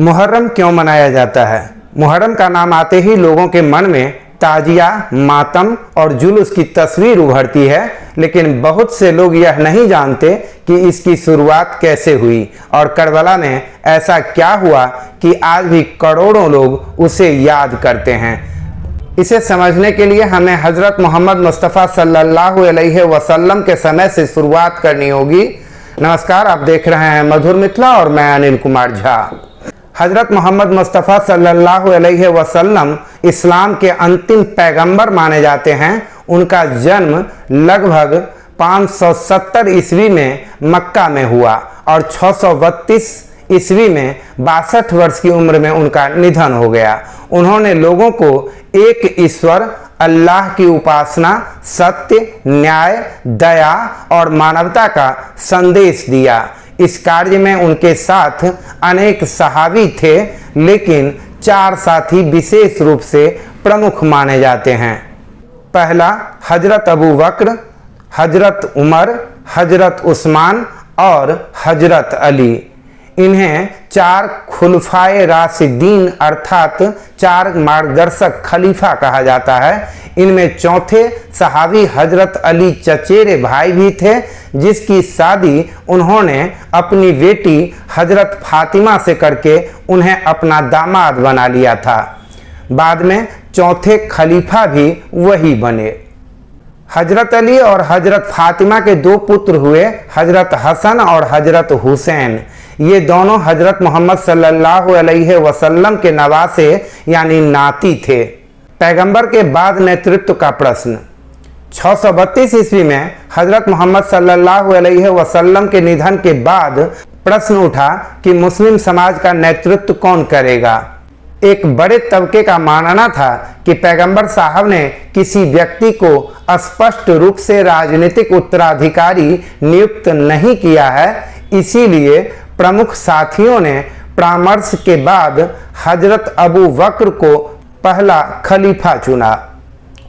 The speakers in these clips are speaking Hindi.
मुहर्रम क्यों मनाया जाता है? मुहर्रम का नाम आते ही लोगों के मन में ताजिया, मातम और जुलूस की तस्वीर उभरती है, लेकिन बहुत से लोग यह नहीं जानते कि इसकी शुरुआत कैसे हुई और करबला में ऐसा क्या हुआ कि आज भी करोड़ों लोग उसे याद करते हैं। इसे समझने के लिए हमें हज़रत मोहम्मद मुस्तफ़ा सल्लल्लाहु अलैहि वसल्लम के समय से शुरुआत करनी होगी। नमस्कार, आप देख रहे हैं मधुर मिथिला और मैं अनिल कुमार झा। हज़रत मोहम्मद मुस्तफ़ा सल्लल्लाहु अलैहि वसल्लम इस्लाम के अंतिम पैगंबर माने जाते हैं। उनका जन्म लगभग 570 ईस्वी में मक्का में हुआ और 632 ईस्वी में 62 वर्ष की उम्र में उनका निधन हो गया। उन्होंने लोगों को एक ईश्वर अल्लाह की उपासना, सत्य, न्याय, दया और मानवता का संदेश दिया। इस कार्य में उनके साथ अनेक सहाबी थे, लेकिन 4 साथी विशेष रूप से प्रमुख माने जाते हैं। पहला हजरत अबू बकर, हजरत उमर, हजरत उस्मान और हजरत अली। इन्हें 4 खुलफाए राशिदीन अर्थात 4 मार्गदर्शक खलीफा कहा जाता है। इनमें चौथे सहाबी हजरत अली चचेरे भाई भी थे, जिसकी शादी उन्होंने अपनी बेटी हजरत फातिमा से करके उन्हें अपना दामाद बना लिया था। बाद में चौथे खलीफा भी वही बने। हजरत अली और हजरत फातिमा के 2 पुत्र हुए, हजरत हसन और हजरत हुसैन। ये दोनों हजरत मोहम्मद सल्लल्लाहु अलैहि वसल्लम के नवासे यानी नाती थे। पैगंबर के बाद नेतृत्व का प्रश्न। 632 ईस्वी में हजरत मोहम्मद सल्लल्लाहु अलैहि वसल्लम के निधन के बाद प्रश्न उठा कि मुस्लिम समाज का नेतृत्व कौन करेगा। एक बड़े तबके का मानना था कि पैगंबर साहब ने किसी व्यक्ति को स्पष्ट रूप से राजनीतिक उत्तराधिकारी नियुक्त नहीं किया है। इसीलिए प्रमुख साथियों ने परामर्श के बाद हजरत अबू बकर को पहला खलीफा चुना।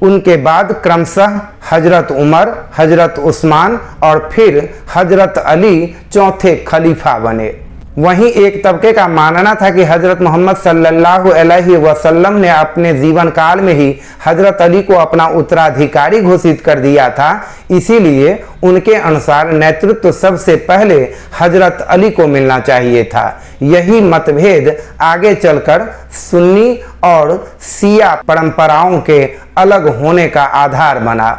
उनके बाद क्रमशः हजरत उमर, हजरत उस्मान और फिर हजरत अली चौथे खलीफा बने। वहीं एक तबके का मानना था कि हजरत मोहम्मद सल्लल्लाहु अलैहि वसल्लम ने अपने जीवन काल में ही हजरत अली को अपना उत्तराधिकारी घोषित कर दिया था। इसीलिए उनके अनुसार नेतृत्व सबसे पहले हजरत अली को मिलना चाहिए था। यही मतभेद आगे चलकर सुन्नी और शिया परंपराओं के अलग होने का आधार बना।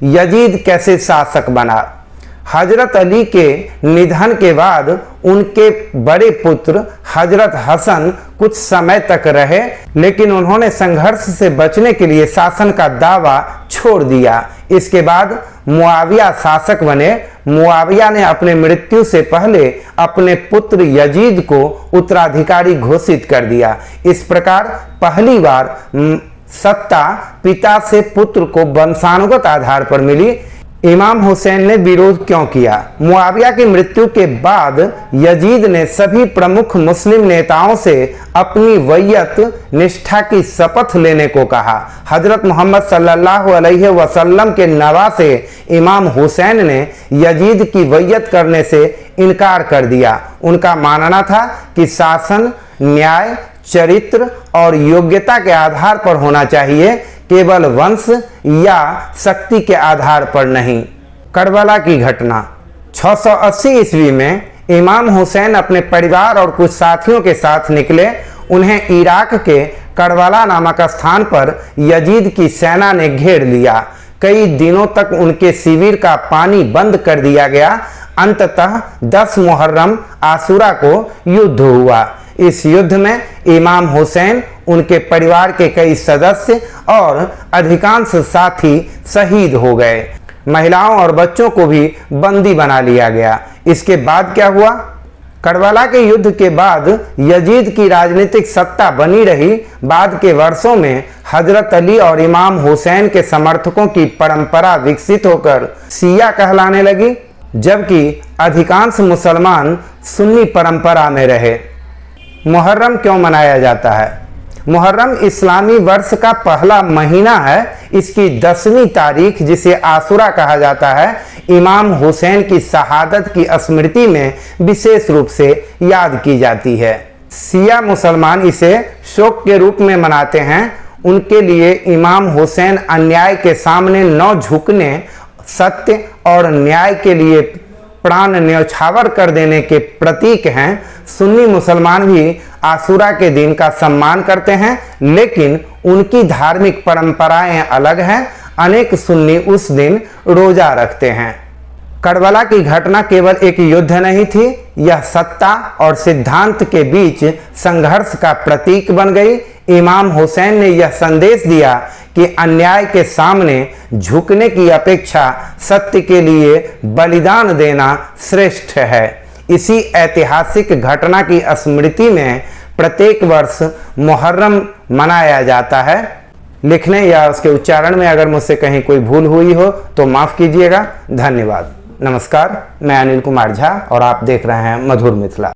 यजीद कैसे शासक बना? हजरत अली के निधन के बाद उनके बड़े पुत्र हजरत हसन कुछ समय तक रहे, लेकिन उन्होंने संघर्ष से बचने के लिए शासन का दावा छोड़ दिया। इसके बाद मुआविया शासक बने। मुआविया ने अपने मृत्यु से पहले अपने पुत्र यजीद को उत्तराधिकारी घोषित कर दिया। इस प्रकार पहली बार सत्ता पिता से पुत्र को वंशानुगत आधार पर मिली। इमाम हुसैन ने विरोध क्यों किया? मुआविया की मृत्यु के बाद यजीद ने सभी प्रमुख मुस्लिम नेताओं से अपनी वैयत निष्ठा की शपथ लेने को कहा। हजरत मोहम्मद सल्लल्लाहु अलैहि वसल्लम के नवासे इमाम हुसैन ने यजीद की वैयत करने से इनकार कर दिया। उनका मानना था कि शासन न्याय, चरित्र और योग्यता के आधार पर होना चाहिए, केवल वंश या शक्ति के आधार पर नहीं। करबला की घटना। 680 ईस्वी में इमाम हुसैन अपने परिवार और कुछ साथियों के साथ निकले। उन्हें इराक के करबला नामक स्थान पर यजीद की सेना ने घेर लिया। कई दिनों तक उनके शिविर का पानी बंद कर दिया गया। अंततः 10 मुहर्रम आशूरा को युद्ध हुआ। इस युद्ध में इमाम हुसैन, उनके परिवार के कई सदस्य और अधिकांश साथी शहीद हो गए। महिलाओं और बच्चों को भी बंदी बना लिया गया। इसके बाद क्या हुआ? करबला के युद्ध के बाद यजीद की राजनीतिक सत्ता बनी रही। बाद के वर्षों में हजरत अली और इमाम हुसैन के समर्थकों की परंपरा विकसित होकर शिया कहलाने लगी, जबकि अधिकांश मुसलमान सुन्नी परंपरा में रहे। मुहर्रम क्यों मनाया जाता है? मुहर्रम इस्लामी वर्ष का पहला महीना है। इसकी 10वीं तारीख, जिसे आशूरा कहा जाता है, इमाम हुसैन की शहादत की स्मृति में विशेष रूप से याद की जाती है। शिया मुसलमान इसे शोक के रूप में मनाते हैं। उनके लिए इमाम हुसैन अन्याय के सामने न झुकने, सत्य और न्याय के लिए प्राण न्यौछावर कर देने के प्रतीक हैं। सुन्नी मुसलमान भी आशूरा के दिन का सम्मान करते हैं, लेकिन उनकी धार्मिक परंपराएं अलग हैं। अनेक सुन्नी उस दिन रोजा रखते हैं। करबला की घटना केवल एक युद्ध नहीं थी, यह सत्ता और सिद्धांत के बीच संघर्ष का प्रतीक बन गई। इमाम हुसैन ने यह संदेश दिया कि अन्याय के सामने झुकने की अपेक्षा सत्य के लिए बलिदान देना श्रेष्ठ है। इसी ऐतिहासिक घटना की स्मृति में प्रत्येक वर्ष मुहर्रम मनाया जाता है। लिखने या उसके उच्चारण में अगर मुझसे कहीं कोई भूल हुई हो तो माफ़ कीजिएगा। धन्यवाद। नमस्कार, मैं अनिल कुमार झा और आप देख रहे हैं मधुर मिथिला।